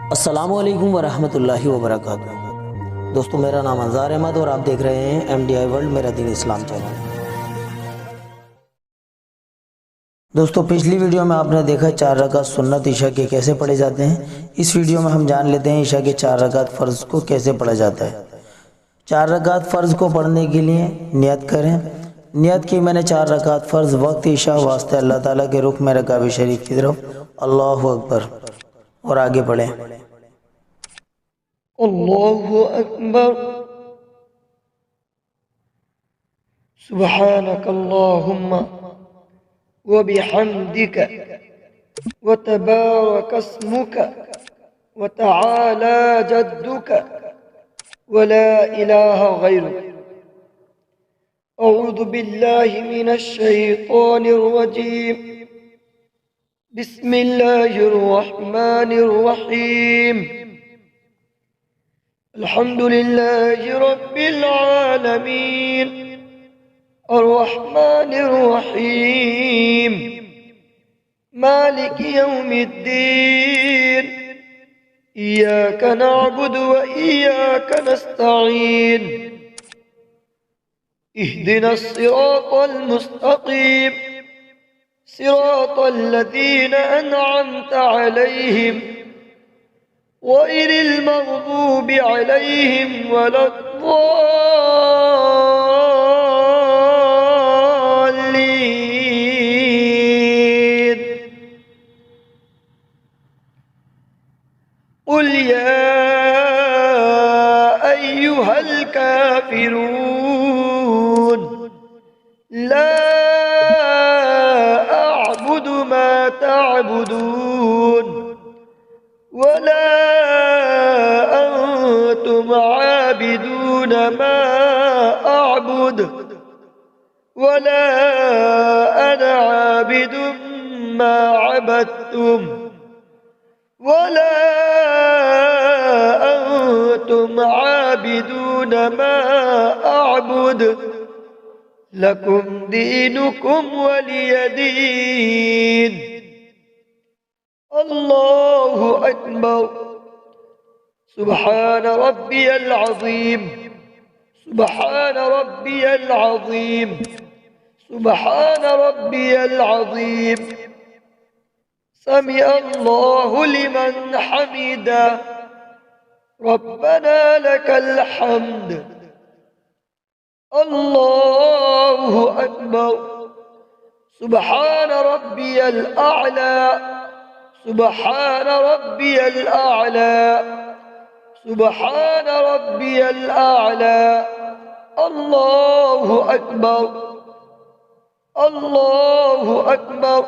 अस्सलामुअलैकुम वरहमतुल्लाहि वबरकातुहू। दोस्तों, मेरा नाम अंजार अहमद और आप देख रहे हैं MDI वर्ल्ड मेरा दीन इस्लाम चैनल। दोस्तों, पिछली वीडियो में आपने देखा 4 रकात सुन्नत ईशा के कैसे पढ़े जाते हैं। इस वीडियो में हम जान लेते हैं ईशा के 4 रकात फ़र्ज़ को कैसे पढ़ा जाता है। 4 रकात फ़र्ज़ को पढ़ने के लिए नियत करें। नियत की मैंने 4 रकात फ़र्ज़ वक्त ईशा वास्ते अल्लाह ताला के रुख में रकाब शरीफ की तरफ। अल्लाहु अकबर। और आगे पढ़ें। अल्लाहु अकबर। सुब्हानक अल्लाहुम्मा व बिहम्दिक व तबारक अस्मुक व तआला जद्दुक व ला इलाहा गैरुक। अऊज़ु बिल्लाहि मिनश शैतानिर रजीम। बिस्मिल्लाहिर रहमानिर रहीम। अल्हम्दुलिल्लाहि रब्बिल आलमीन अर्रहमानिर रहीम मालिकि यौमिद्दीन इय्याका नअबुदु व इय्याका नस्तईन इहदिनस सिरातल मुस्तकीम सिरातल लज़ीना अनअमता अलैहिम गैरिल मग़दूबि अलैहिम वलद्दाल्लीन। क़ुल या अय्युहल काफ़िरून ला अअबुदु मा तअबुदून वला अंतुम आबिदून मा अअबुद वला अना आबिदुम मा अबदतुम वला अंतुम आबिदून मा अअबुद लकुम दीनुकुम वलिय दीन। अल्लाहु अकबर। सुब्हान रब्बियल अज़ीम। सुब्हान रब्बियल अज़ीम। सुब्हान रब्बियल अज़ीम। समिअ अल्लाहु लिमन हमिदा। रब्बना लकल हम्द। अल्लाहु अकबर। सुब्हान रब्बियल अअला। सुब्हान रब्बियल अअला। सुब्हान रब्बियल अअला। अल्लाहु अकबर। अल्लाहु अकबर।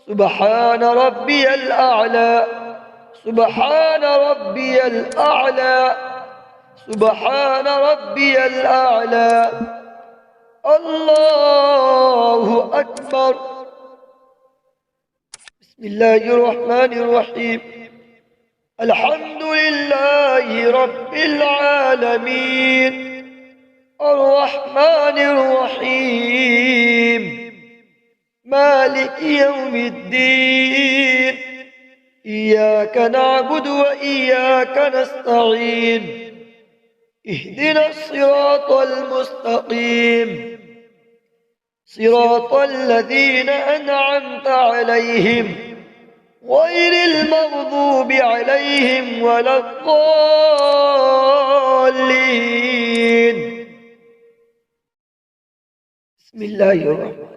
सुब्हान रब्बियल अअला। सुब्हान रब्बियल अअला। सुब्हान रब्बियल अअला। अल्लाहु अकबर। बिस्मिल्लाहिर्रहमानिर्रहीम। अल्हम्दुलिल्लाहि रब्बिल आलमीन अर्रहमानिर रहीम मालिकि यौमिद्दीन इय्याका नअबुदु व इय्याका नस्तईन इहदिनस सिरातल मुस्तकीम सिरातल लज़ीना अनअमता अलैहिम गैरिल मग़दूबि अलैहिम वलद्दाल्लीन। बिस्मिल्लाहिर्रहमानिर्रहीम।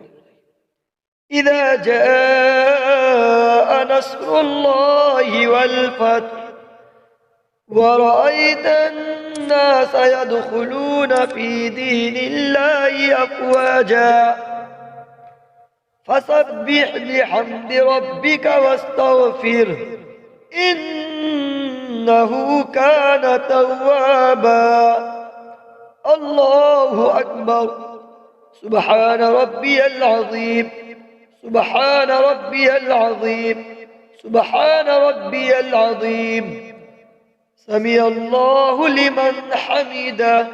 इज़ा जाअ नस्रुल्लाहि वल फ़त्ह ورأيت الناس يدخلون في دين الله أفواجا فسبح بحمد ربك واستغفره إنه كان توابا. الله أكبر. سبحان ربي العظيم. سبحان ربي العظيم. سبحان ربي العظيم. سمع الله لمن حمده.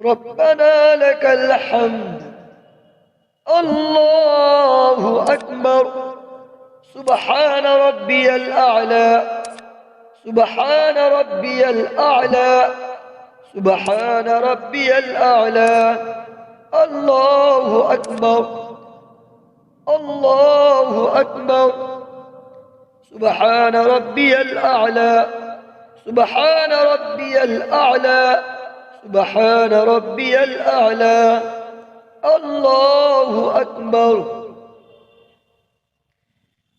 ربنا لك الحمد. الله أكبر. سبحان ربي الأعلى. سبحان ربي الأعلى سبحان ربي الأعلى الله أكبر الله أكبر سبحان ربي الأعلى سبحان ربي الأعلى سبحان ربي الأعلى الله أكبر.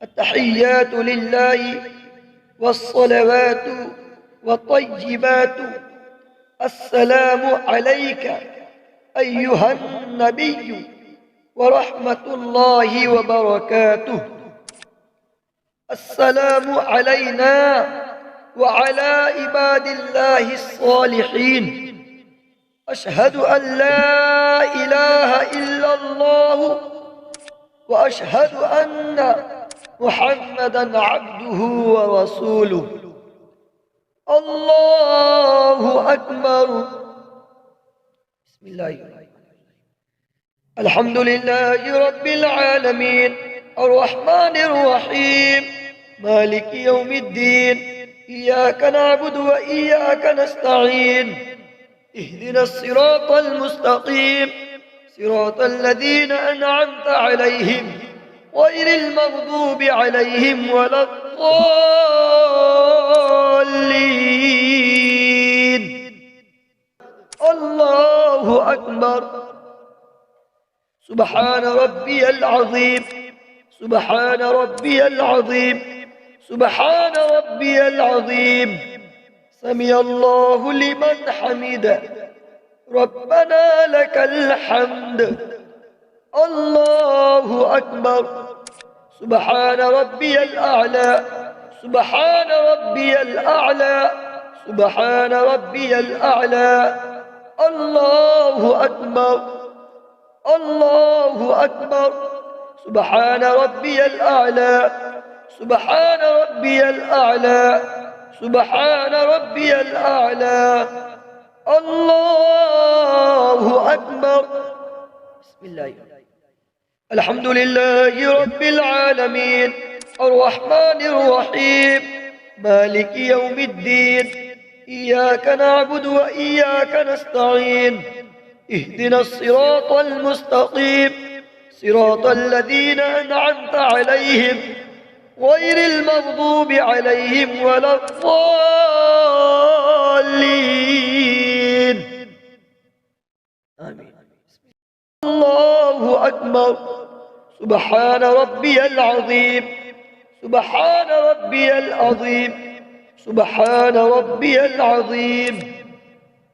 التحيات لله والصلوات والطيبات. السلام عليك أيها النبي ورحمة الله وبركاته. السلام علينا وعلى عباد الله الصالحين. أشهد أن لا إله إلا الله وأشهد أن محمدًا عبده ورسوله. الله أكبر. بسم الله الرحمن الرحيم. الحمد لله رب العالمين الرحمن الرحيم مالك يوم الدين. إياك نعبد وإياك نستعين. اهدنا الصراط المستقيم صراط الذين أنعمت عليهم غير المغضوب عليهم ولا الضالين. الله أكبر. سبحان ربي العظيم سبحان ربي العظيم سبحان ربي العظيم. سمع الله لمن حمده. ربنا لك الحمد. الله أكبر. سبحان ربي الأعلى سبحان ربي الأعلى سبحان ربي الأعلى. الله أكبر الله أكبر. سبحان ربي الأعلى سبحان ربي الأعلى سبحان ربي الأعلى. الله أكبر. بسم الله. الحمد لله رب العالمين الرحمن الرحيم مالك يوم الدين. إياك نعبد وإياك نستعين. اهدنا الصراط المستقيم صراط الذين أنعمت عليهم غير المغضوب عليهم ولا الضالين. آمين. الله أكبر. سبحان ربي العظيم سبحان ربي العظيم سبحان ربي العظيم.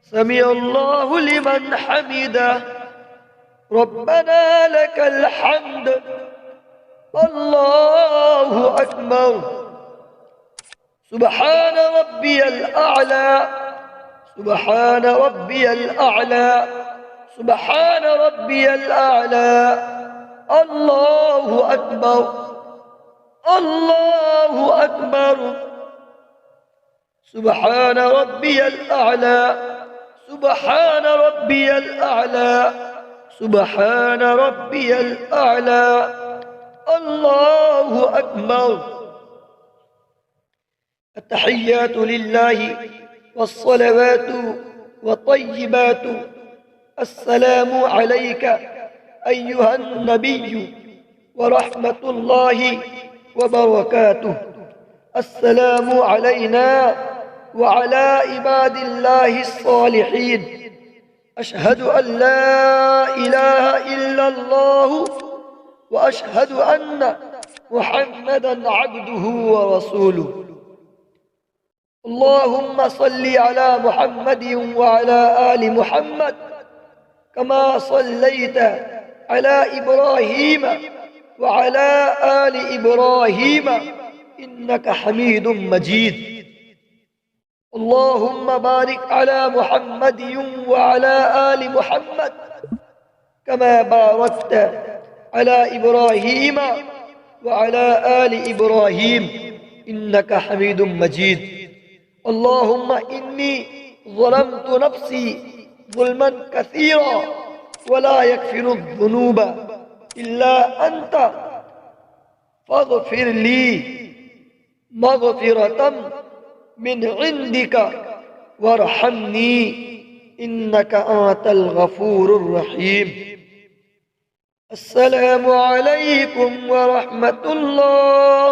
سمع الله لمن حمده. ربنا لك الحمد. الله أكبر. سبحان ربي الأعلى سبحان ربي الأعلى سبحان ربي الأعلى. الله أكبر الله أكبر. سبحان ربي الأعلى سبحان ربي الأعلى سبحان ربي الأعلى. الله أكبر. التحيات لله والصلوات والطيبات. السلام عليك أيها النبي ورحمة الله وبركاته. السلام علينا وعلى عباد الله الصالحين. أشهد أن لا إله إلا الله وأشهد أن محمدًا عبده ورسوله. اللهم صل على محمد وعلى آل محمد كما صليت على إبراهيم وعلى آل إبراهيم إنك حميد مجيد. اللهم بارك على محمد وعلى آل محمد كما باركت على إبراهيم وعلى آل إبراهيم إنك حميد مجيد. اللهم إني ظلمت نفسي ظلما كثيرا ولا يغفر الذنوب إلا أنت فاغفر لي مغفرة मिन इंदिका वरहमनी इन्नका अंतल गफूरुर रहीम। अस्सलामु अलैकुम व रहमतुल्लाह।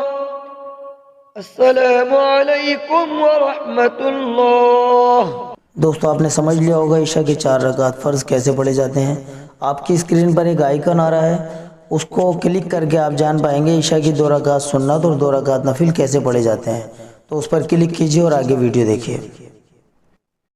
अस्सलामु अलैकुम व रहमतुल्लाह। दोस्तों आपने समझ लिया होगा ईशा के 4 रकात फ़र्ज़ कैसे पढ़े जाते हैं। आपकी स्क्रीन पर एक आइकन आ रहा है, उसको क्लिक करके आप जान पाएंगे ईशा की 2 रकात सुन्नत और 2 रकात नफिल कैसे पढ़े जाते हैं। तो उस पर क्लिक कीजिए और आगे वीडियो देखिए।